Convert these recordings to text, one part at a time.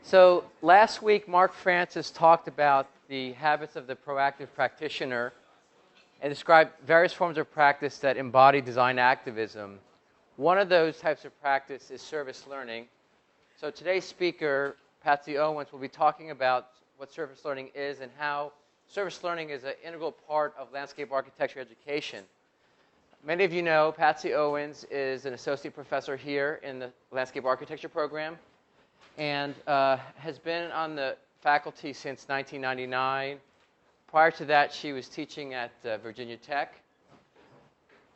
So last week, Mark Francis talked about the habits of the proactive practitioner and described various forms of practice that embody design activism. One of those types of practice is service learning. So today's speaker, Patsy Owens, will be talking about what service learning is and how service learning is an integral part of landscape architecture education. Many of you know Patsy Owens is an associate professor here in the landscape architecture program and has been on the faculty since 1999. Prior to that, she was teaching at Virginia Tech.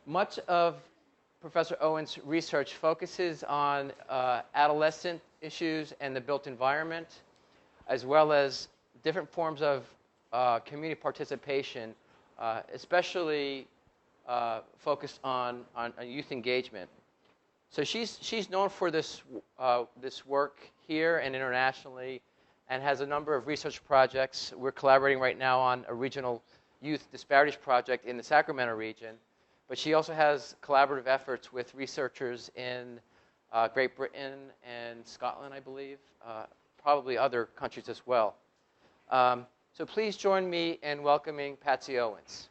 Much of Professor Owens' research focuses on adolescent issues and the built environment, as well as different forms of community participation, especially focused on youth engagement. So she's known for this work here and internationally, and has a number of research projects. We're collaborating right now on a regional youth disparities project in the Sacramento region. But she also has collaborative efforts with researchers in Great Britain and Scotland, I believe, probably other countries as well. So please join me in welcoming Patsy Owens.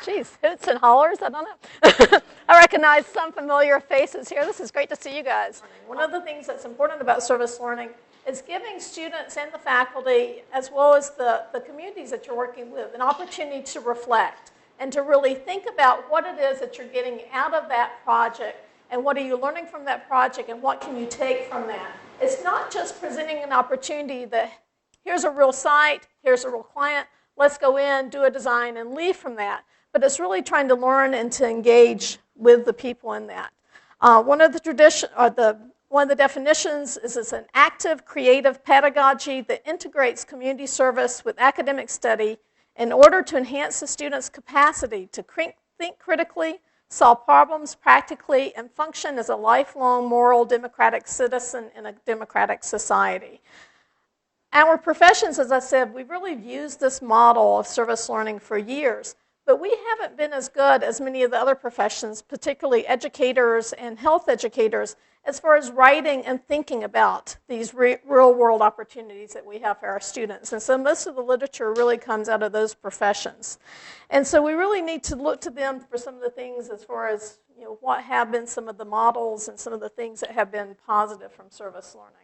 Geez, hoots and hollers, I don't know. I recognize some familiar faces here. This is great to see you guys. One of the things that's important about service learning is giving students and the faculty, as well as the communities that you're working with, an opportunity to reflect and to really think about what it is that you're getting out of that project and what are you learning from that project and what can you take from that. It's not just presenting an opportunity that here's a real site, here's a real client, let's go in, do a design, and leave from that. But it's really trying to learn and to engage with the people in that. One of the definitions is it's an active, creative pedagogy that integrates community service with academic study in order to enhance the student's capacity to think critically, solve problems practically, and function as a lifelong moral democratic citizen in a democratic society. Our professions, as I said, we've really used this model of service learning for years. But we haven't been as good as many of the other professions, particularly educators and health educators, as far as writing and thinking about these real-world opportunities that we have for our students. And so most of the literature really comes out of those professions. And so we really need to look to them for some of the things as far as what have been some of the models and some of the things that have been positive from service learning.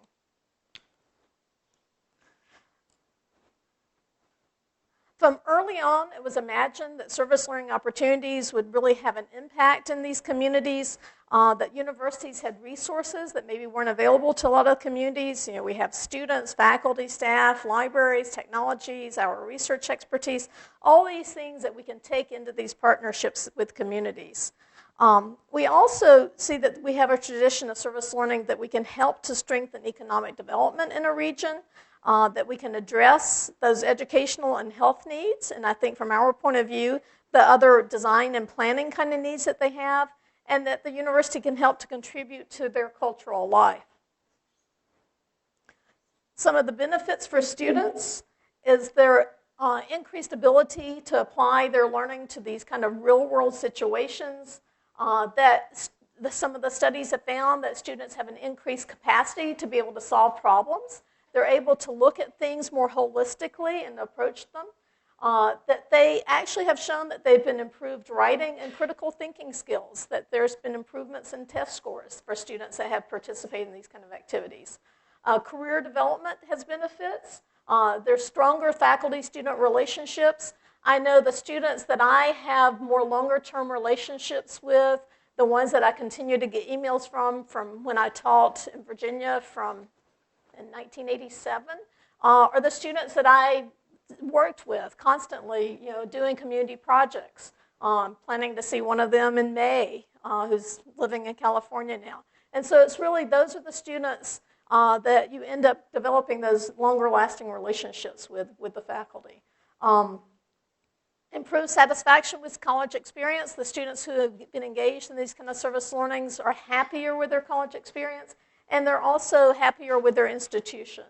From early on, it was imagined that service learning opportunities would really have an impact in these communities, that universities had resources that maybe weren't available to a lot of communities. We have students, faculty, staff, libraries, technologies, our research expertise, all these things that we can take into these partnerships with communities. We also see that we have a tradition of service learning that we can help to strengthen economic development in a region. That we can address those educational and health needs, and I think from our point of view, the other design and planning kind of needs that they have, and that the university can help to contribute to their cultural life. Some of the benefits for students is their increased ability to apply their learning to these kind of real-world situations, some of the studies have found that students have an increased capacity to be able to solve problems. They're able to look at things more holistically and approach them. That they actually have shown that they've been improved writing and critical thinking skills, that there's been improvements in test scores for students that have participated in these kind of activities. Career development has benefits. There's stronger faculty-student relationships. I know the students that I have more longer-term relationships with, the ones that I continue to get emails from when I taught in Virginia in 1987, are the students that I worked with constantly, doing community projects. Planning to see one of them in May, who's living in California now. And so it's really, those are the students that you end up developing those longer-lasting relationships with the faculty. Improved satisfaction with college experience. The students who have been engaged in these kind of service learnings are happier with their college experience, and they're also happier with their institution.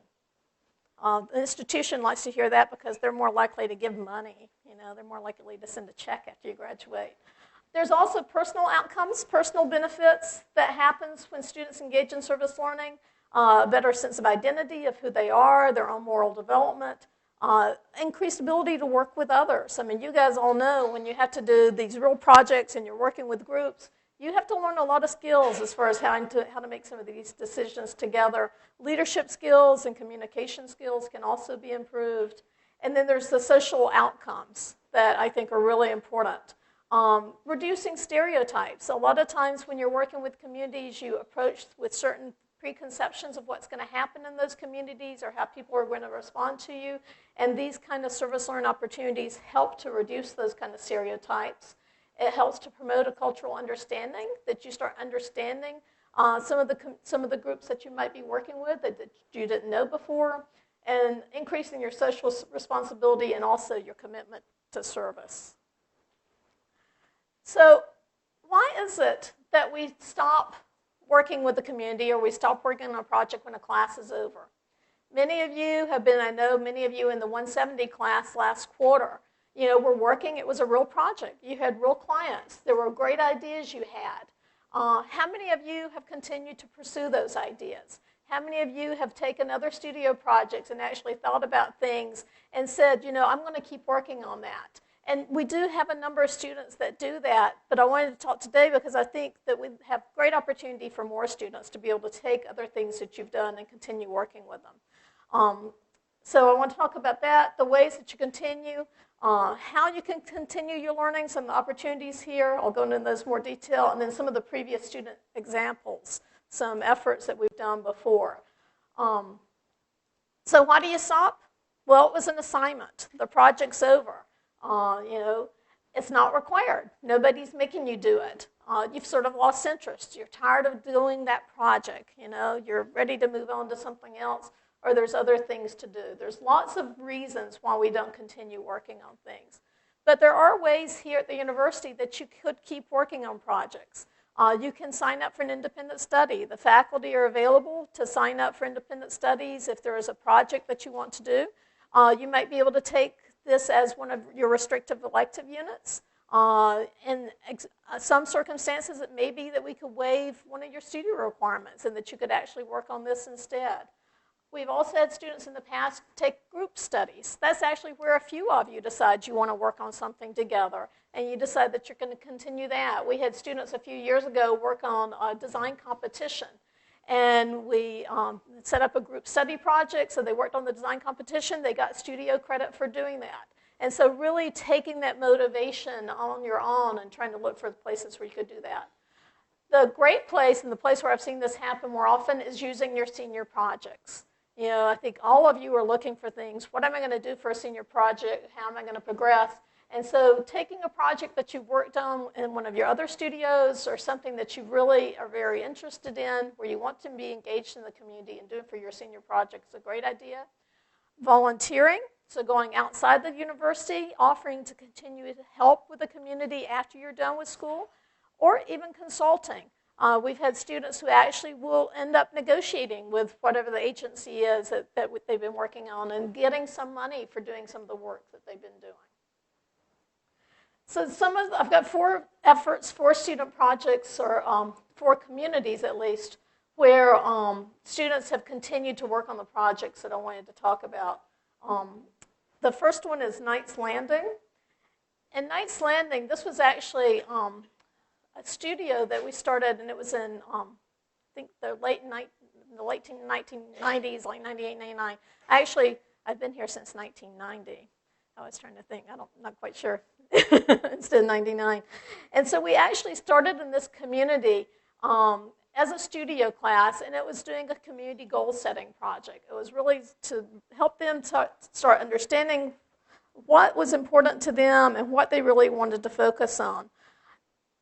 The institution likes to hear that because they're more likely to give money. They're more likely to send a check after you graduate. There's also personal outcomes, personal benefits that happens when students engage in service learning, better sense of identity of who they are, their own moral development, increased ability to work with others. I mean, you guys all know when you have to do these real projects and you're working with groups, you have to learn a lot of skills as far as how to make some of these decisions together. Leadership skills and communication skills can also be improved. And then there's the social outcomes that I think are really important. Reducing stereotypes. A lot of times when you're working with communities, you approach with certain preconceptions of what's going to happen in those communities or how people are going to respond to you. And these kind of service learning opportunities help to reduce those kind of stereotypes. It helps to promote a cultural understanding, that you start understanding some of the groups that you might be working with that you didn't know before, and increasing your social responsibility and also your commitment to service. So why is it that we stop working with the community or we stop working on a project when a class is over? Many of you have been, I know many of you in the 170 class last quarter, were working. It was a real project. You had real clients. There were great ideas you had. How many of you have continued to pursue those ideas? How many of you have taken other studio projects and actually thought about things and said, I'm going to keep working on that? And we do have a number of students that do that, but I wanted to talk today because I think that we have great opportunity for more students to be able to take other things that you've done and continue working with them. So I want to talk about that, the ways that you continue, how you can continue your learning, some of the opportunities here. I'll go into those more detail, and then some of the previous student examples, some efforts that we've done before. So why do you stop? Well, it was an assignment. The project's over. It's not required. Nobody's making you do it. You've sort of lost interest. You're tired of doing that project. You're ready to move on to something else, or there's other things to do. There's lots of reasons why we don't continue working on things. But there are ways here at the university that you could keep working on projects. You can sign up for an independent study. The faculty are available to sign up for independent studies if there is a project that you want to do. You might be able to take this as one of your restrictive elective units. In some circumstances, it may be that we could waive one of your studio requirements and that you could actually work on this instead. We've also had students in the past take group studies. That's actually where a few of you decide you want to work on something together, and you decide that you're going to continue that. We had students a few years ago work on a design competition, and we set up a group study project, so they worked on the design competition. They got studio credit for doing that. And so really taking that motivation on your own and trying to look for the places where you could do that. The great place, and the place where I've seen this happen more often, is using your senior projects. I think all of you are looking for things. What am I going to do for a senior project? How am I going to progress? And so taking a project that you've worked on in one of your other studios or something that you really are very interested in, where you want to be engaged in the community and do it for your senior project is a great idea. Volunteering, so going outside the university, offering to continue to help with the community after you're done with school, or even consulting. We've had students who actually will end up negotiating with whatever the agency is that they've been working on and getting some money for doing some of the work that they've been doing. So I've got 4 efforts, 4 student projects, or 4 communities at least, where students have continued to work on the projects that I wanted to talk about. The first one is Knight's Landing. And Knight's Landing, this was actually a studio that we started, and it was in, I think, the late 1990s, like 98, 99. I've been here since 1990. I was trying to think. I'm not quite sure. Instead of 99. And so we actually started in this community as a studio class, and it was doing a community goal-setting project. It was really to help them to start understanding what was important to them and what they really wanted to focus on.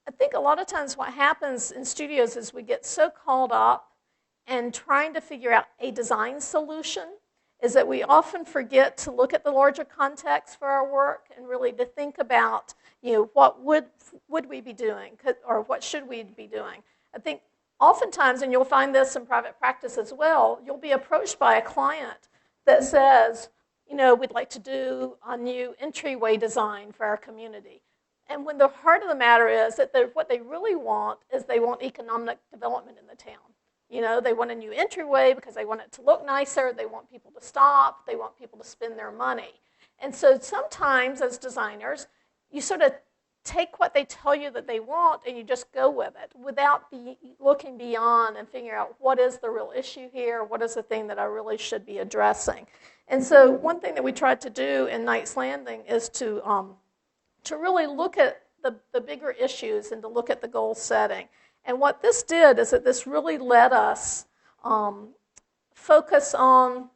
I think a lot of times what happens in studios is we get so caught up in trying to figure out a design solution is that we often forget to look at the larger context for our work and really to think about, what would we be doing or what should we be doing. I think oftentimes, and you'll find this in private practice as well, you'll be approached by a client that says, we'd like to do a new entryway design for our community. And when the heart of the matter is that what they really want is they want economic development in the town. You know, they want a new entryway because they want it to look nicer. They want people to stop. They want people to spend their money. And so sometimes as designers, you sort of take what they tell you that they want and you just go with it without looking beyond and figuring out what is the real issue here, what is the thing that I really should be addressing. And so one thing that we tried to do in Knight's Landing is to really look at the bigger issues and to look at the goal setting. And what this did is that this really let us focus on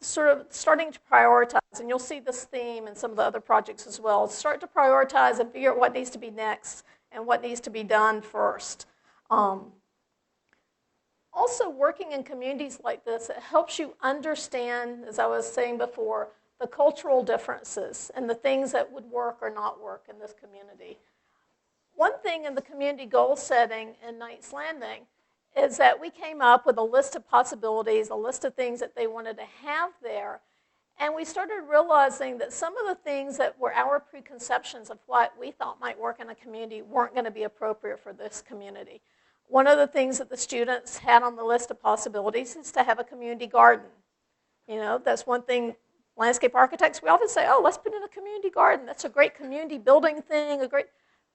sort of starting to prioritize, and you'll see this theme in some of the other projects as well, start to prioritize and figure out what needs to be next and what needs to be done first. Also, working in communities like this, it helps you understand, as I was saying before, the cultural differences and the things that would work or not work in this community. One thing in the community goal setting in Knight's Landing is that we came up with a list of possibilities, a list of things that they wanted to have there, and we started realizing that some of the things that were our preconceptions of what we thought might work in a community weren't going to be appropriate for this community. One of the things that the students had on the list of possibilities is to have a community garden. You know, that's one thing landscape architects, we often say, oh, let's put in a community garden. That's a great community building thing,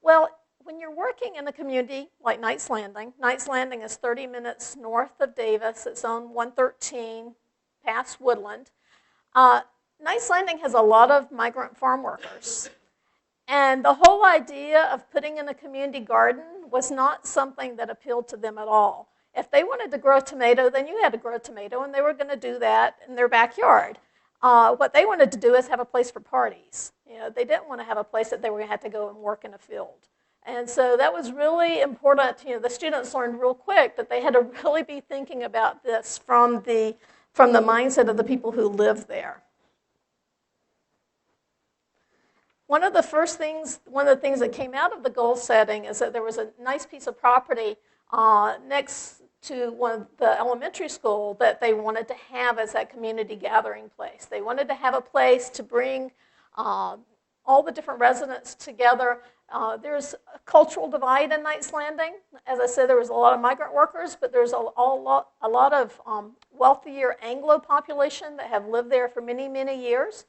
Well, when you're working in a community like Knight's Landing is 30 minutes north of Davis. It's on 113 past Woodland. Knight's Landing has a lot of migrant farm workers. And the whole idea of putting in a community garden was not something that appealed to them at all. If they wanted to grow a tomato, then you had to grow a tomato, and they were going to do that in their backyard. What they wanted to do is have a place for parties. You know, they didn't want to have a place that they were going to have to go and work in a field. And so that was really important. You know, the students learned real quick that they had to really be thinking about this from the mindset of the people who live there. One of the things that came out of the goal setting is that there was a nice piece of property next to one of the elementary school that they wanted to have as that community gathering place. They wanted to have a place to bring all the different residents together. There's a cultural divide in Knight's Landing. As I said, there was a lot of migrant workers, but there's a lot of wealthier Anglo population that have lived there for many, many years.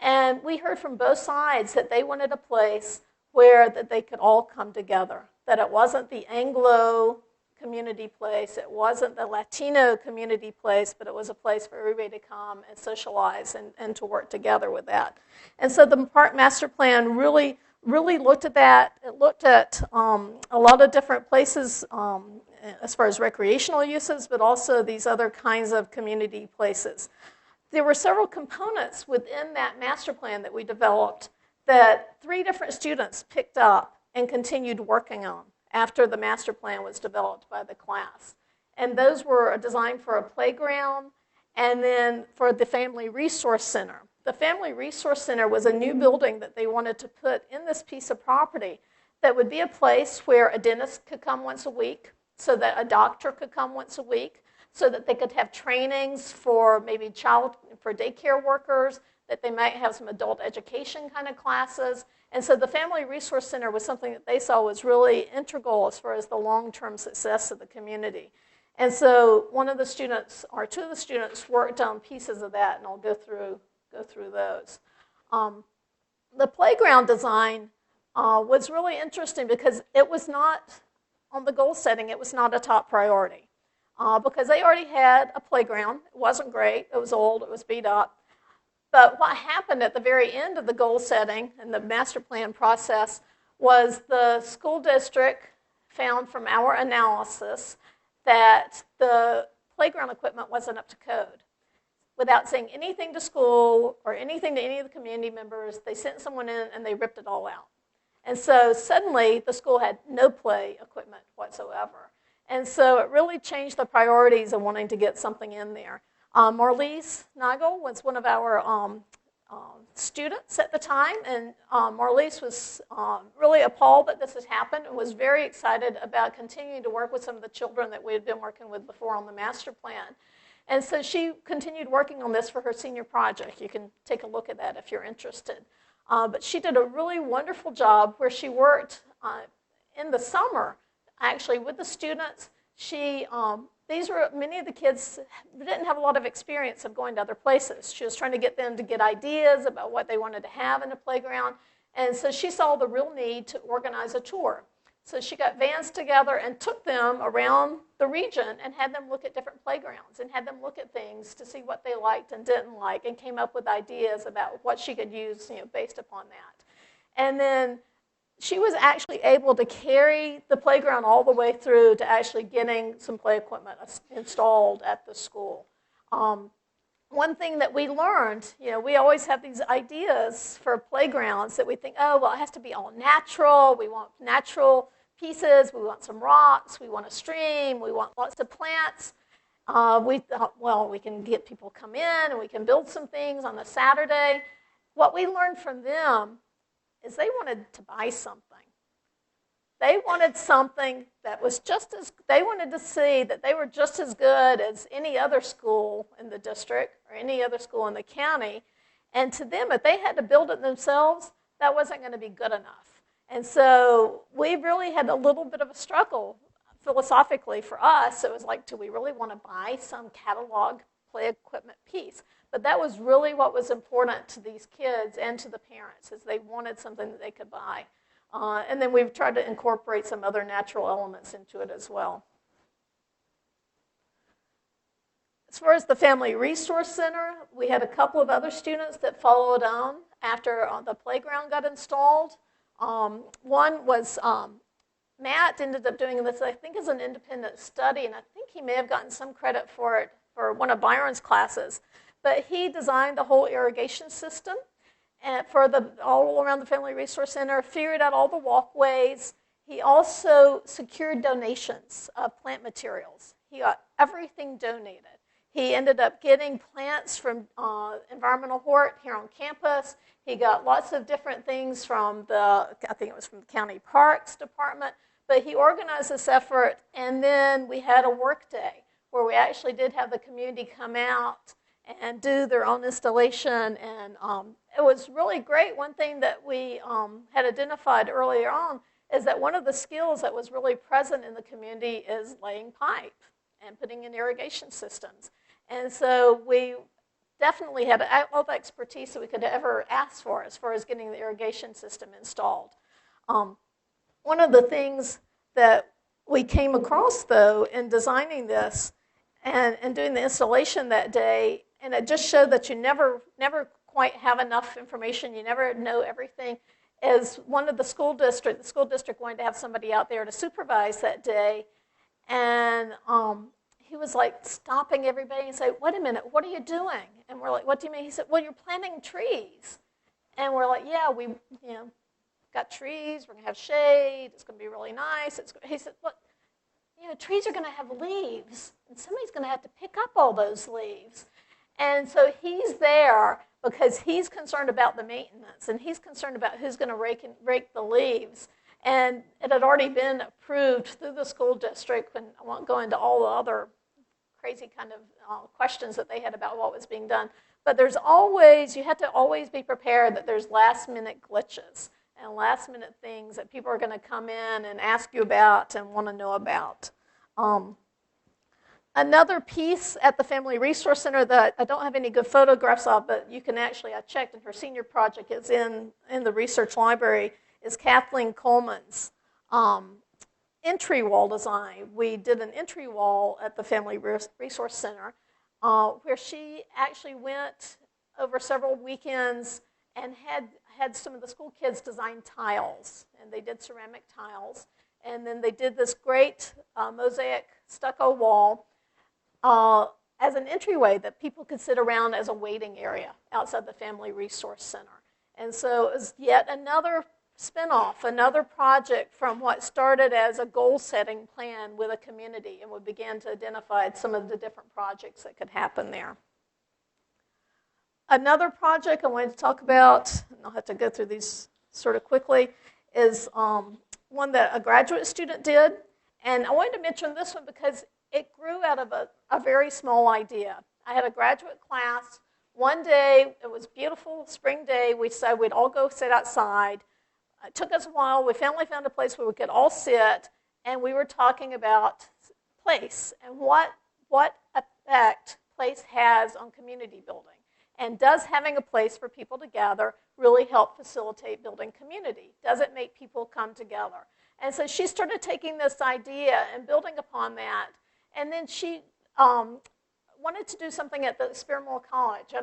And we heard from both sides that they wanted a place where that they could all come together, that it wasn't the Anglo community place, it wasn't the Latino community place, but it was a place for everybody to come and socialize and to work together with that. And so the park master plan really looked at that. It looked at a lot of different places as far as recreational uses, but also these other kinds of community places. There were several components within that master plan that we developed that 3 different students picked up and continued working on after the master plan was developed by the class. And those were a design for a playground and then for the Family Resource Center. The Family Resource Center was a new building that they wanted to put in this piece of property that would be a place where a dentist could come once a week, so that a doctor could come once a week, so that they could have trainings for maybe for daycare workers, that they might have some adult education kind of classes. And so the Family Resource Center was something that they saw was really integral as far as the long-term success of the community. And so one of the students, or 2 of the students, worked on pieces of that, and I'll go through those. The playground design was really interesting because it was not, on the goal setting, it was not a top priority. Because they already had a playground. It wasn't great. It was old. It was beat up. But what happened at the very end of the goal setting and the master plan process was the school district found from our analysis that the playground equipment wasn't up to code. Without saying anything to school or anything to any of the community members, they sent someone in and they ripped it all out. And so suddenly the school had no play equipment whatsoever. And so it really changed the priorities of wanting to get something in there. Marlise Nagel was one of our students at the time, and Marlise was really appalled that this had happened and was very excited about continuing to work with some of the children that we had been working with before on the master plan. And so she continued working on this for her senior project. You can take a look at that if you're interested. But she did a really wonderful job where she worked in the summer, actually, with the students. Many of the kids didn't have a lot of experience of going to other places. She was trying to get them to get ideas about what they wanted to have in the playground. And so she saw the real need to organize a tour. So she got vans together and took them around the region and had them look at different playgrounds and had them look at things to see what they liked and didn't like, and came up with ideas about what she could use, based upon that. And then she was actually able to carry the playground all the way through to actually getting some play equipment installed at the school. One thing that we learned, we always have these ideas for playgrounds that we think, oh, well, it has to be all natural. We want natural pieces. We want some rocks. We want a stream. We want lots of plants. We thought, well, we can get people come in and we can build some things on a Saturday. What we learned from them is they wanted to buy something. They wanted something that was they wanted to see that they were just as good as any other school in the district or any other school in the county. And to them, if they had to build it themselves, that wasn't going to be good enough. And so we really had a little bit of a struggle philosophically for us. It was like, do we really want to buy some catalog play equipment piece? But that was really what was important to these kids and to the parents, is they wanted something that they could buy. And then we've tried to incorporate some other natural elements into it as well. As far as the Family Resource Center, we had a couple of other students that followed on after the playground got installed. One was Matt ended up doing this, I think, as an independent study, and I think he may have gotten some credit for it for one of Byron's classes. But he designed the whole irrigation system and for all around the Family Resource Center, figured out all the walkways. He also secured donations of plant materials. He got everything donated. He ended up getting plants from Environmental Hort here on campus. He got lots of different things from I think it was from the County Parks Department. But he organized this effort, and then we had a work day where we actually did have the community come out and do their own installation, and it was really great. One thing that we had identified earlier on is that one of the skills that was really present in the community is laying pipe and putting in irrigation systems. And so we definitely had all the expertise that we could ever ask for as far as getting the irrigation system installed. One of the things that we came across, though, in designing this and doing the installation that day, and it just showed that you never quite have enough information, you never know everything, is one of the school district wanted to have somebody out there to supervise that day, and he was like stopping everybody and say, wait a minute, what are you doing? And we're like, what do you mean? He said, well, you're planting trees. And we're like, yeah, we got trees, we're going to have shade, it's going to be really nice. He said, look, trees are going to have leaves, and somebody's going to have to pick up all those leaves. And so he's there because he's concerned about the maintenance, and he's concerned about who's going to rake the leaves. And it had already been approved through the school district, and I won't go into all the other crazy kind of questions that they had about what was being done. But you have to always be prepared that there's last-minute glitches and last-minute things that people are going to come in and ask you about and want to know about. Another piece at the Family Resource Center that I don't have any good photographs of, but you can actually, I checked, and her senior project is in the research library, is Kathleen Coleman's entry wall design. We did an entry wall at the Family Resource Center where she actually went over several weekends and had some of the school kids design tiles, and they did ceramic tiles, and then they did this great mosaic stucco wall as an entryway that people could sit around as a waiting area outside the Family Resource Center. And so it was yet another spinoff, another project from what started as a goal-setting plan with a community, and we began to identify some of the different projects that could happen there. Another project I wanted to talk about, and I'll have to go through these sort of quickly, is one that a graduate student did. And I wanted to mention this one because it grew out of a very small idea. I had a graduate class one day, it was a beautiful spring day, we decided we'd all go sit outside. It took us a while. We finally found a place where we could all sit, and we were talking about place and what effect place has on community building. And does having a place for people to gather really help facilitate building community? Does it make people come together? And so she started taking this idea and building upon that. And then she wanted to do something at the Experimental College.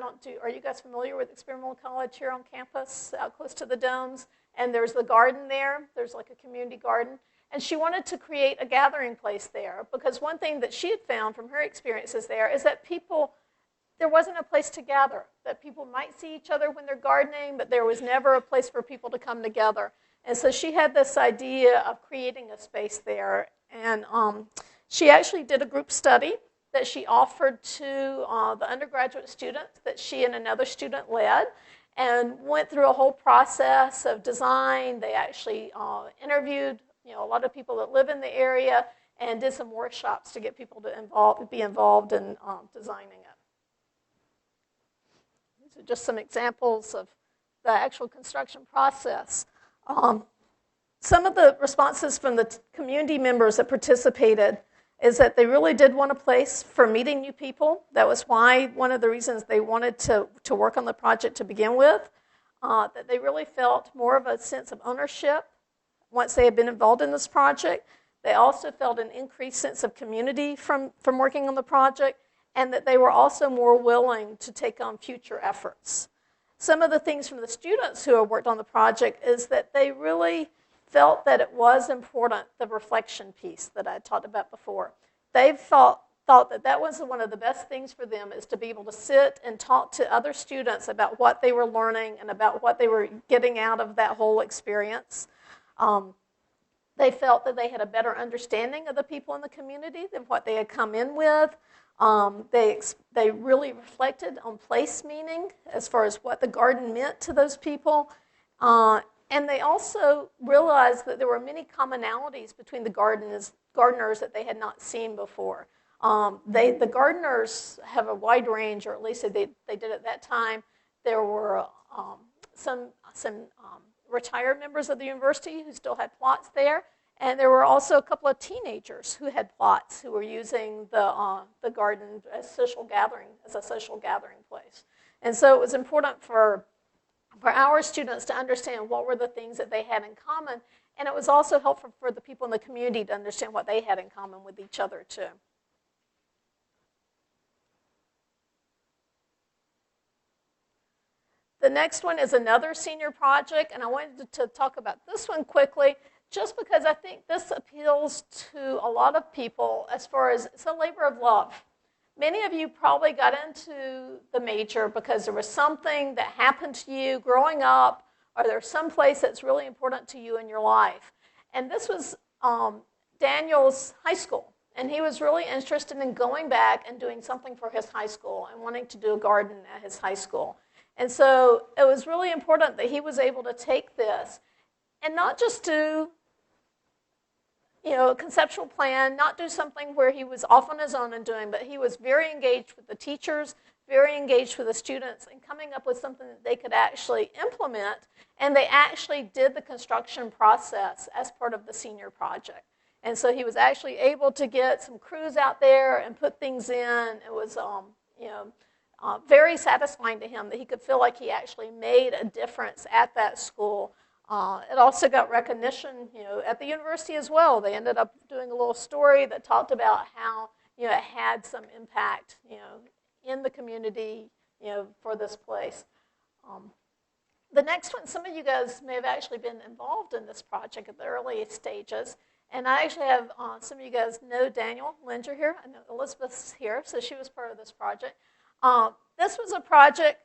Are you guys familiar with Experimental College here on campus, out close to the domes? And there's the garden there. There's like a community garden. And she wanted to create a gathering place there because one thing that she had found from her experiences there is that there wasn't a place to gather, that people might see each other when they're gardening, but there was never a place for people to come together. And so she had this idea of creating a space there. And she actually did a group study that she offered to the undergraduate students that she and another student led, and went through a whole process of design. They actually interviewed a lot of people that live in the area and did some workshops to get people to be involved in designing it. These are just some examples of the actual construction process. Some of the responses from the community members that participated is that they really did want a place for meeting new people. That was one of the reasons they wanted to work on the project to begin with, that they really felt more of a sense of ownership once they had been involved in this project. They also felt an increased sense of community from working on the project, and that they were also more willing to take on future efforts. Some of the things from the students who have worked on the project is that they really felt that it was important, the reflection piece that I talked about before. They thought that was one of the best things for them, is to be able to sit and talk to other students about what they were learning and about what they were getting out of that whole experience. They felt that they had a better understanding of the people in the community than what they had come in with. They really reflected on place meaning as far as what the garden meant to those people. And they also realized that there were many commonalities between the gardeners that they had not seen before. The gardeners have a wide range, or at least they did at that time. There were some retired members of the university who still had plots there, and there were also a couple of teenagers who had plots who were using the garden as a social gathering place. And so it was important for our students to understand what were the things that they had in common, and it was also helpful for the people in the community to understand what they had in common with each other too. The next one is another senior project, and I wanted to talk about this one quickly just because I think this appeals to a lot of people as far as it's a labor of love. Many of you probably got into the major because there was something that happened to you growing up, or there's some place that's really important to you in your life. And this was Daniel's high school, and he was really interested in going back and doing something for his high school and wanting to do a garden at his high school. And so it was really important that he was able to take this and not just do a conceptual plan, not do something where he was off on his own and doing, but he was very engaged with the teachers, very engaged with the students, and coming up with something that they could actually implement. And they actually did the construction process as part of the senior project. And so he was actually able to get some crews out there and put things in. It was very satisfying to him that he could feel like he actually made a difference at that school. It also got recognition, at the university as well. They ended up doing a little story that talked about how, it had some impact, in the community, for this place. The next one, some of you guys may have actually been involved in this project at the early stages. And I actually have some of you guys know Daniel Linger here. I know Elizabeth's here, so she was part of this project. This was a project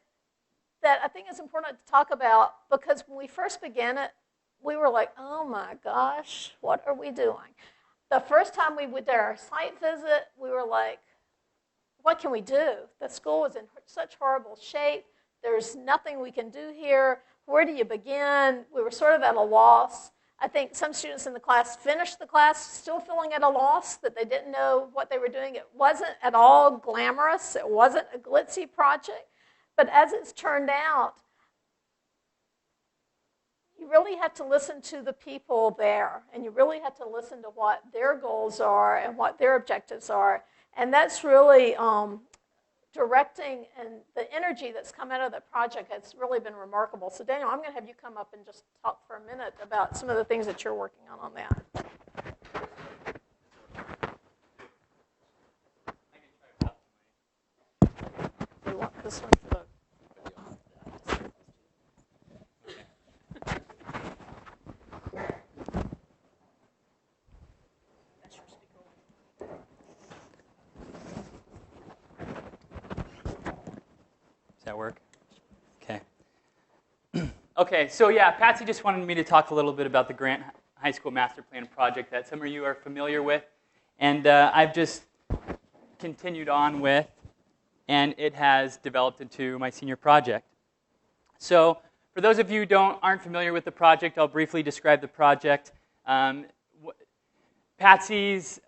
that I think is important to talk about because when we first began it, we were like, oh my gosh, what are we doing? The first time we did our site visit, we were like, what can we do? The school was in such horrible shape. There's nothing we can do here. Where do you begin? We were sort of at a loss. I think some students in the class finished the class still feeling at a loss, that they didn't know what they were doing. It wasn't at all glamorous. It wasn't a glitzy project. But as it's turned out, you really have to listen to the people there, and you really have to listen to what their goals are and what their objectives are. And that's really directing, and the energy that's come out of the project has really been remarkable. So Daniel, I'm going to have you come up and just talk for a minute about some of the things that you're working on that. We want this one for the... Does that work? Okay. Okay, so yeah, Patsy just wanted me to talk a little bit about the Grant High School Master Plan project that some of you are familiar with. And I've just continued on with, and it has developed into my senior project. So for those of you who aren't familiar with the project, I'll briefly describe the project. One of Patsy's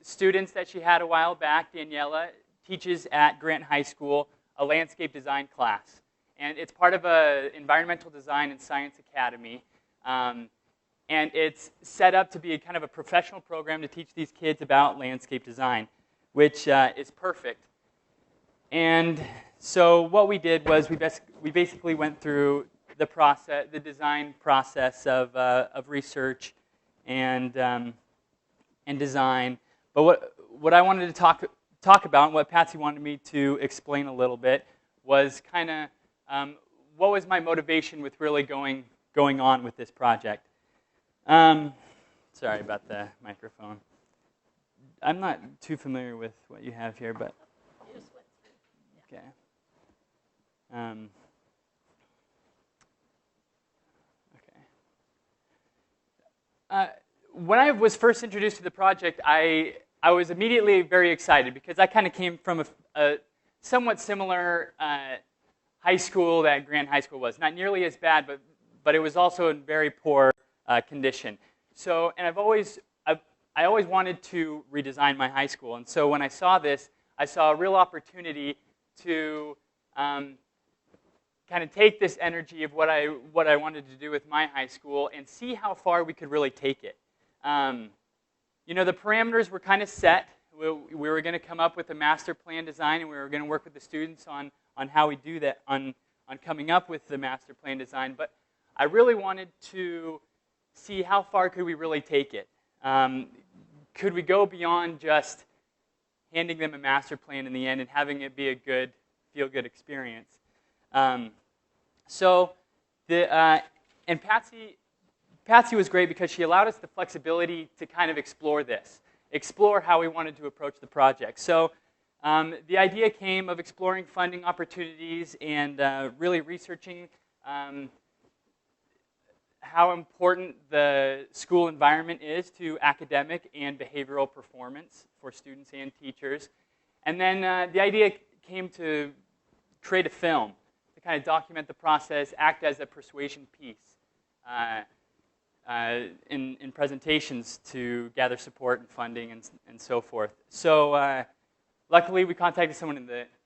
students that she had a while back, Daniela, teaches at Grant High School a landscape design class. And it's part of an environmental design and science academy. And it's set up to be kind of a professional program to teach these kids about landscape design, which is perfect. And so what we did was we basically went through the design process of research and design. But what I wanted to talk about, and what Patsy wanted me to explain a little bit, was kind of what was my motivation with really going on with this project. Sorry about the microphone. I'm not too familiar with what you have here, but okay. When I was first introduced to the project, I was immediately very excited because I kind of came from a somewhat similar high school that Grant High School was. Not nearly as bad, but it was also in very poor condition. So, and I always wanted to redesign my high school. And so when I saw this, I saw a real opportunity to kind of take this energy of what I wanted to do with my high school and see how far we could really take it. You know, the parameters were kind of set. We were going to come up with a master plan design, and we were going to work with the students on how we do that, on coming up with the master plan design. But I really wanted to see how far could we really take it. Could we go beyond just handing them a master plan in the end and having it be a good, feel-good experience? And Patsy was great because she allowed us the flexibility to kind of explore how we wanted to approach the project. So the idea came of exploring funding opportunities and really researching how important the school environment is to academic and behavioral performance for students and teachers. And then the idea came to create a film to kind of document the process, act as a persuasion piece in presentations to gather support and funding and so forth. So luckily, we contacted someone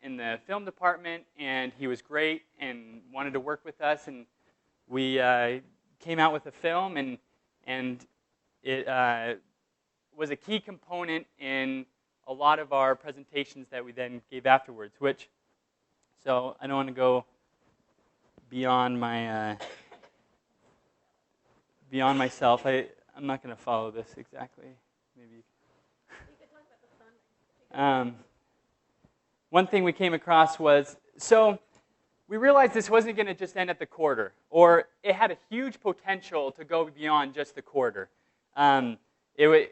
in the film department, and he was great and wanted to work with us. And we came out with a film, and it was a key component in a lot of our presentations that we then gave afterwards. So I don't want to go beyond myself. I'm not going to follow this exactly. Maybe. You could talk about the funding. One thing we came across was, so we realized this wasn't going to just end at the quarter, or it had a huge potential to go beyond just the quarter. And it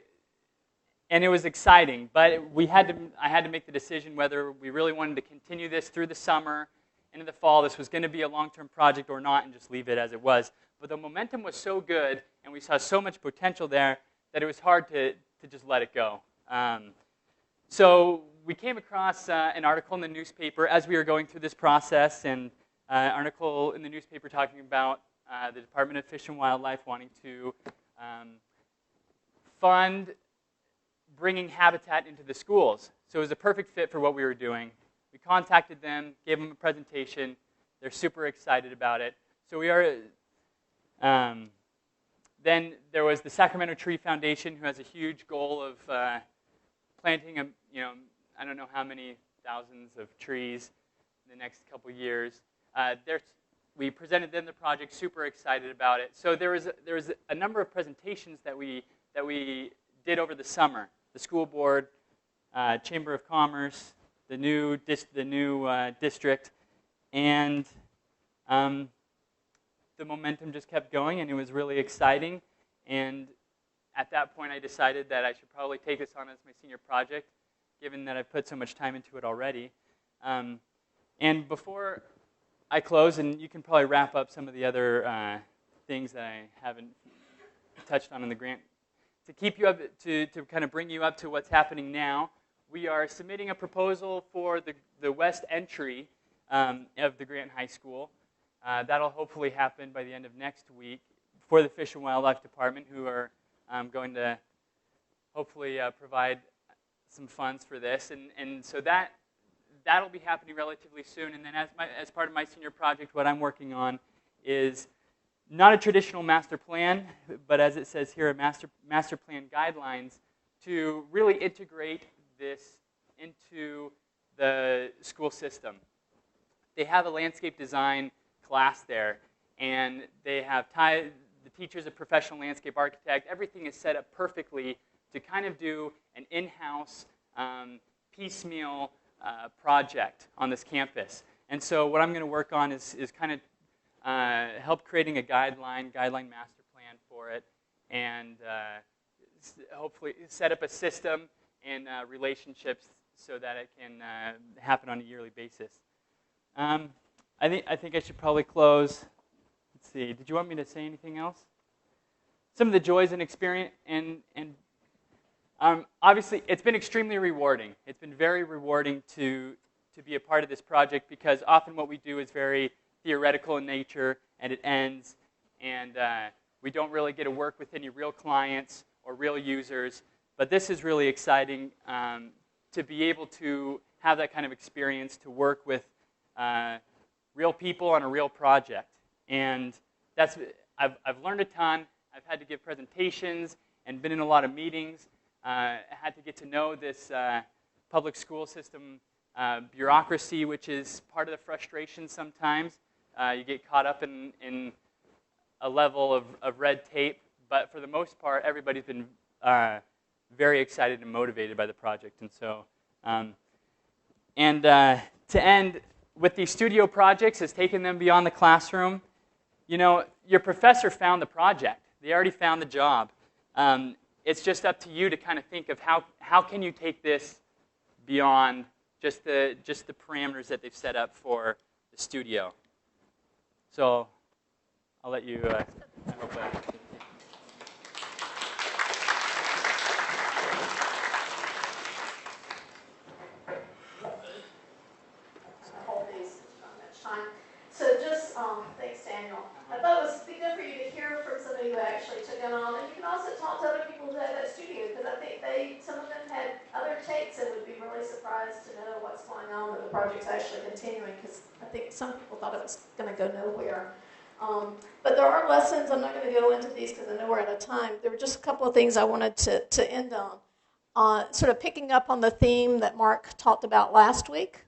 was exciting, but I had to make the decision whether we really wanted to continue this through the summer, into the fall. This was going to be a long-term project or not, and just leave it as it was. But the momentum was so good, and we saw so much potential there, that it was hard to just let it go. So we came across an article in the newspaper as we were going through this process, and an article in the newspaper talking about the Department of Fish and Wildlife wanting to fund bringing habitat into the schools. So it was a perfect fit for what we were doing. We contacted them, gave them a presentation. They're super excited about it. So we are. Then there was the Sacramento Tree Foundation, who has a huge goal of planting I don't know how many thousands of trees in the next couple years. We presented them the project, super excited about it. So there was a number of presentations that we did over the summer. The school board, Chamber of Commerce, the new district, and the momentum just kept going, and it was really exciting. And at that point, I decided that I should probably take this on as my senior project, given that I've put so much time into it already. And before I close, and you can probably wrap up some of the other things that I haven't touched on in the grant, to keep you up, to kind of bring you up to what's happening now, we are submitting a proposal for the west entry of the Grant High School. That'll hopefully happen by the end of next week for the Fish and Wildlife Department, who are going to hopefully provide some funds for this. And so that'll be happening relatively soon. And then as part of my senior project, what I'm working on is not a traditional master plan, but as it says here, a master plan guidelines to really integrate this into the school system. They have a landscape design class there, and they have the teacher's a professional landscape architect. Everything is set up perfectly to kind of do an in-house piecemeal project on this campus. And so what I'm going to work on is kind of help creating a guideline master plan for it, and hopefully set up a system and relationships so that it can happen on a yearly basis. I think I should probably close. Let's see. Did you want me to say anything else? Some of the joys and experience, and obviously it's been extremely rewarding. It's been very rewarding to be a part of this project, because often what we do is very theoretical in nature, and it ends, and we don't really get to work with any real clients or real users. But this is really exciting to be able to have that kind of experience, to work with real people on a real project. And I've learned a ton. I've had to give presentations and been in a lot of meetings. I had to get to know this public school system bureaucracy, which is part of the frustration sometimes. You get caught up in a level of red tape, but for the most part, everybody's been very excited and motivated by the project. And so, to end with these studio projects, has taken them beyond the classroom. You know, your professor found the project. They already found the job. It's just up to you to kind of think of how can you take this beyond just the parameters that they've set up for the studio. So I'll let you. I hope that. So just, thanks, Daniel. I thought it would be good for you to hear from somebody who actually took it on, and you can also talk to other people who had that studio, because I think some of them had other takes and would be really surprised to know what's going on, that the project's actually continuing, because I think some people thought it was going to go nowhere. But there are lessons. I'm not going to go into these because I know we're out of time. There were just a couple of things I wanted to end on. Sort of picking up on the theme that Mark talked about last week,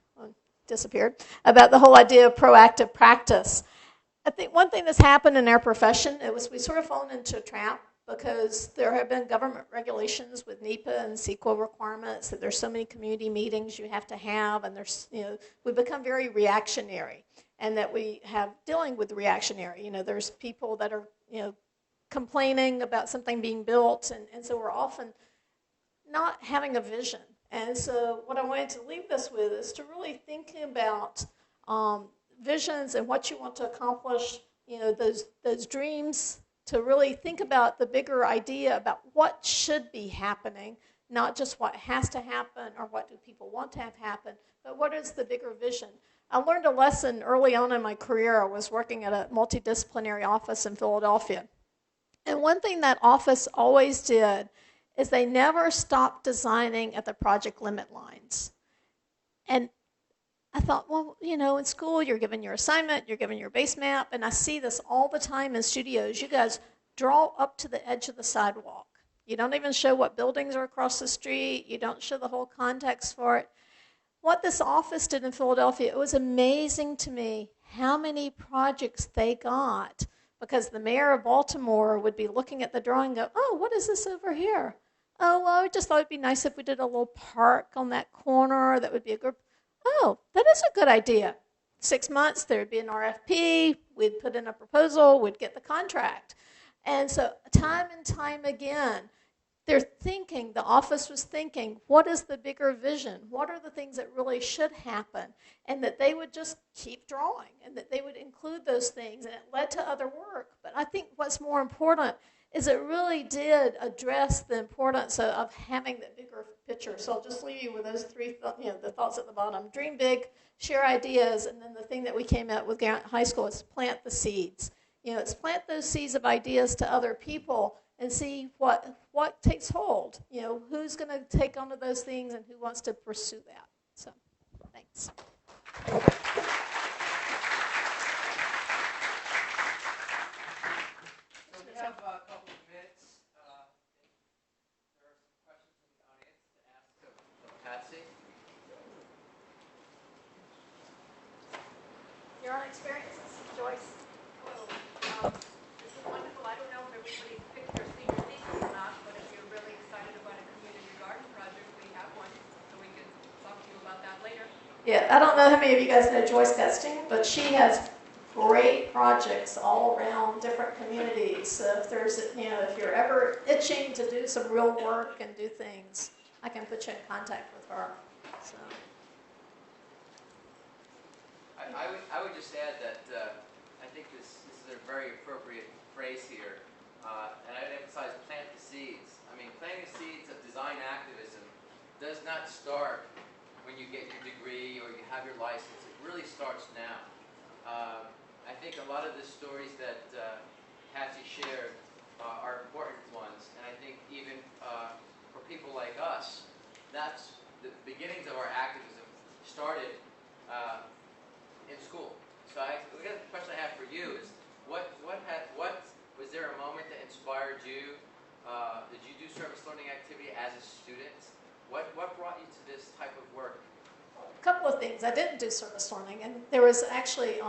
disappeared, about the whole idea of proactive practice. I think one thing that's happened in our profession, we sort of fallen into a trap, because there have been government regulations with NEPA and CEQA requirements that there's so many community meetings you have to have, and we've become very reactionary, and that we have dealing with the reactionary. There's people that are complaining about something being built, and so we're often not having a vision. And so what I wanted to leave this with is to really think about visions and what you want to accomplish, those dreams, to really think about the bigger idea about what should be happening, not just what has to happen or what do people want to have happen, but what is the bigger vision. I learned a lesson early on in my career. I was working at a multidisciplinary office in Philadelphia. And one thing that office always did is they never stopped designing at the project limit lines. And I thought, well, in school you're given your assignment, you're given your base map, and I see this all the time in studios. You guys draw up to the edge of the sidewalk. You don't even show what buildings are across the street. You don't show the whole context for it. What this office did in Philadelphia, it was amazing to me how many projects they got, because the mayor of Baltimore would be looking at the drawing and go, oh, what is this over here? Oh, well, I just thought it'd be nice if we did a little park on that corner. That would be a good, oh, that is a good idea. 6 months, there would be an RFP. We'd put in a proposal. We'd get the contract. And so time and time again, they're thinking, the office was thinking, what is the bigger vision? What are the things that really should happen? And that they would just keep drawing, and that they would include those things, and it led to other work. But I think what's more important is it really did address the importance of having the bigger picture. So I'll just leave you with those three, the thoughts at the bottom. Dream big, share ideas, and then the thing that we came up with Garrett High School is plant the seeds. It's plant those seeds of ideas to other people and see what takes hold. Who's going to take onto those things and who wants to pursue that. So, thanks. We have a couple of minutes. There are some questions from the audience to ask of Patsy. Your own experiences, Joyce. Hello. This is wonderful. I don't know if everybody picked their senior thesis or not, but if you're really excited about a community garden project, we have one, so we can talk to you about that later. Yeah, I don't know how many of you guys know Joyce Gusting, but she has great projects all around different communities. So if there's, if you're ever itching to do some real work and do things, I can put you in contact with her. So. I would just add that I think this is a very appropriate phrase here, and I would emphasize plant the seeds. I mean, planting the seeds of design activism does not start when you get your degree or you have your license. It really starts now. I think a lot of the stories that Patsy shared are important ones, and I think even for people like us, that's the beginnings of our activism started in school. So the question I have for you is, what was there a moment that inspired you? Did you do service learning activity as a student? What brought you to this type of work? A couple of things. I didn't do service learning, and there was actually,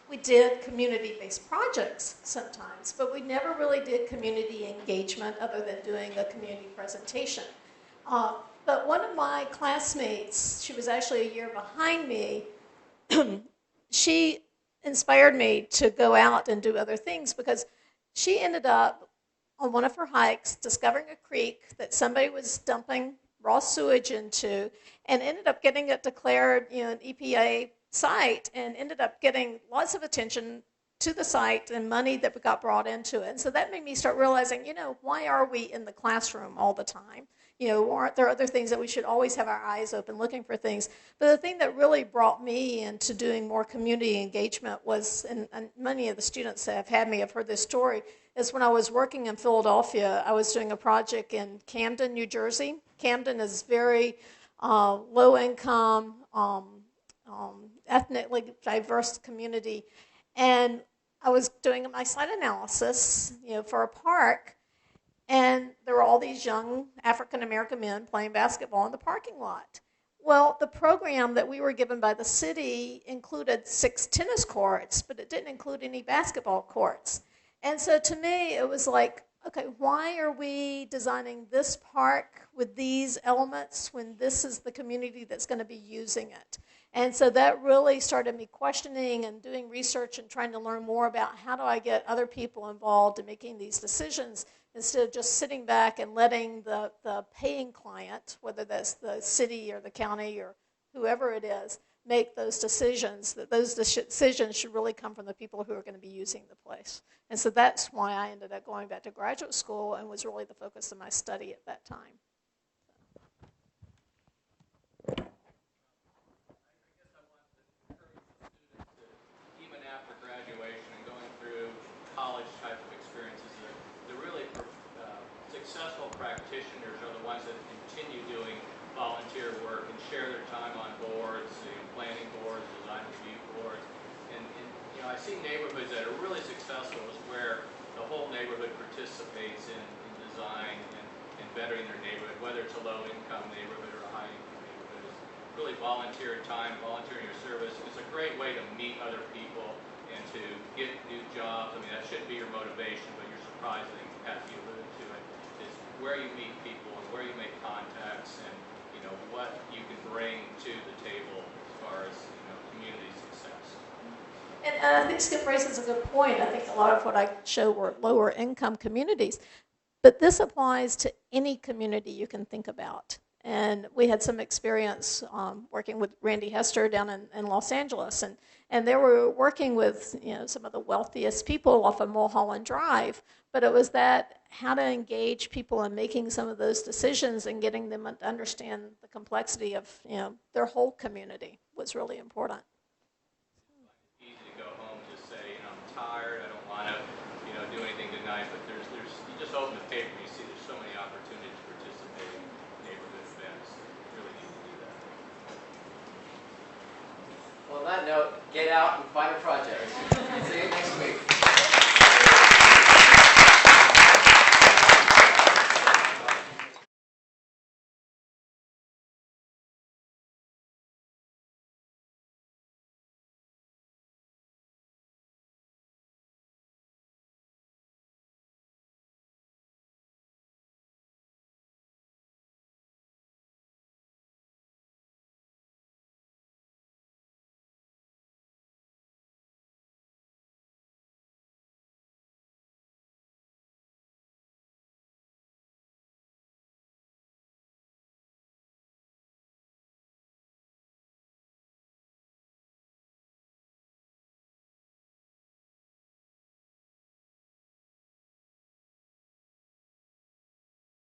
we did community-based projects sometimes, but we never really did community engagement other than doing a community presentation. But one of my classmates, she was actually a year behind me, she inspired me to go out and do other things, because she ended up on one of her hikes discovering a creek that somebody was dumping raw sewage into, and ended up getting it declared an EPA site, and ended up getting lots of attention to the site and money that got brought into it. And so that made me start realizing, why are we in the classroom all the time? Aren't there other things that we should always have our eyes open looking for things? But the thing that really brought me into doing more community engagement was, and many of the students that have had me have heard this story, is when I was working in Philadelphia, I was doing a project in Camden, New Jersey. Camden is very low income, ethnically diverse community. And I was doing my site analysis, for a park, and there were all these young African-American men playing basketball in the parking lot. Well, the program that we were given by the city included 6 tennis courts, but it didn't include any basketball courts. And so to me, it was like, okay, why are we designing this park with these elements when this is the community that's going to be using it? And so that really started me questioning and doing research and trying to learn more about how do I get other people involved in making these decisions, instead of just sitting back and letting the paying client, whether that's the city or the county or whoever it is, make those decisions. That those decisions should really come from the people who are going to be using the place. And so that's why I ended up going back to graduate school and was really the focus of my study at that time. After graduation and going through college type of experiences, to really successfully successful practitioners are the ones that continue doing volunteer work and share their time on boards, planning boards, design review boards. And I see neighborhoods that are really successful is where the whole neighborhood participates in design and bettering their neighborhood, whether it's a low-income neighborhood or a high-income neighborhood. It's really volunteer time, volunteering your service. It's a great way to meet other people and to get new jobs. I mean, that shouldn't be your motivation, but you're surprised, I think, Patsy alluded to it, is where you meet people and where you make contacts and, what you can bring to the table as far as, community success. And I think Skip raises a good point. I think a lot of what I show were lower income communities. But this applies to any community you can think about. And we had some experience working with Randy Hester down in Los Angeles. And they were working with some of the wealthiest people off of Mulholland Drive. But it was that how to engage people in making some of those decisions and getting them to understand the complexity of their whole community was really important. It's easy to go home and just say, I'm tired, I don't want to do anything tonight. But there's you just open the paper and you see there's so many opportunities to participate in neighborhood events. You really need to do that. Well, on that note, get out and find a project. See you next week.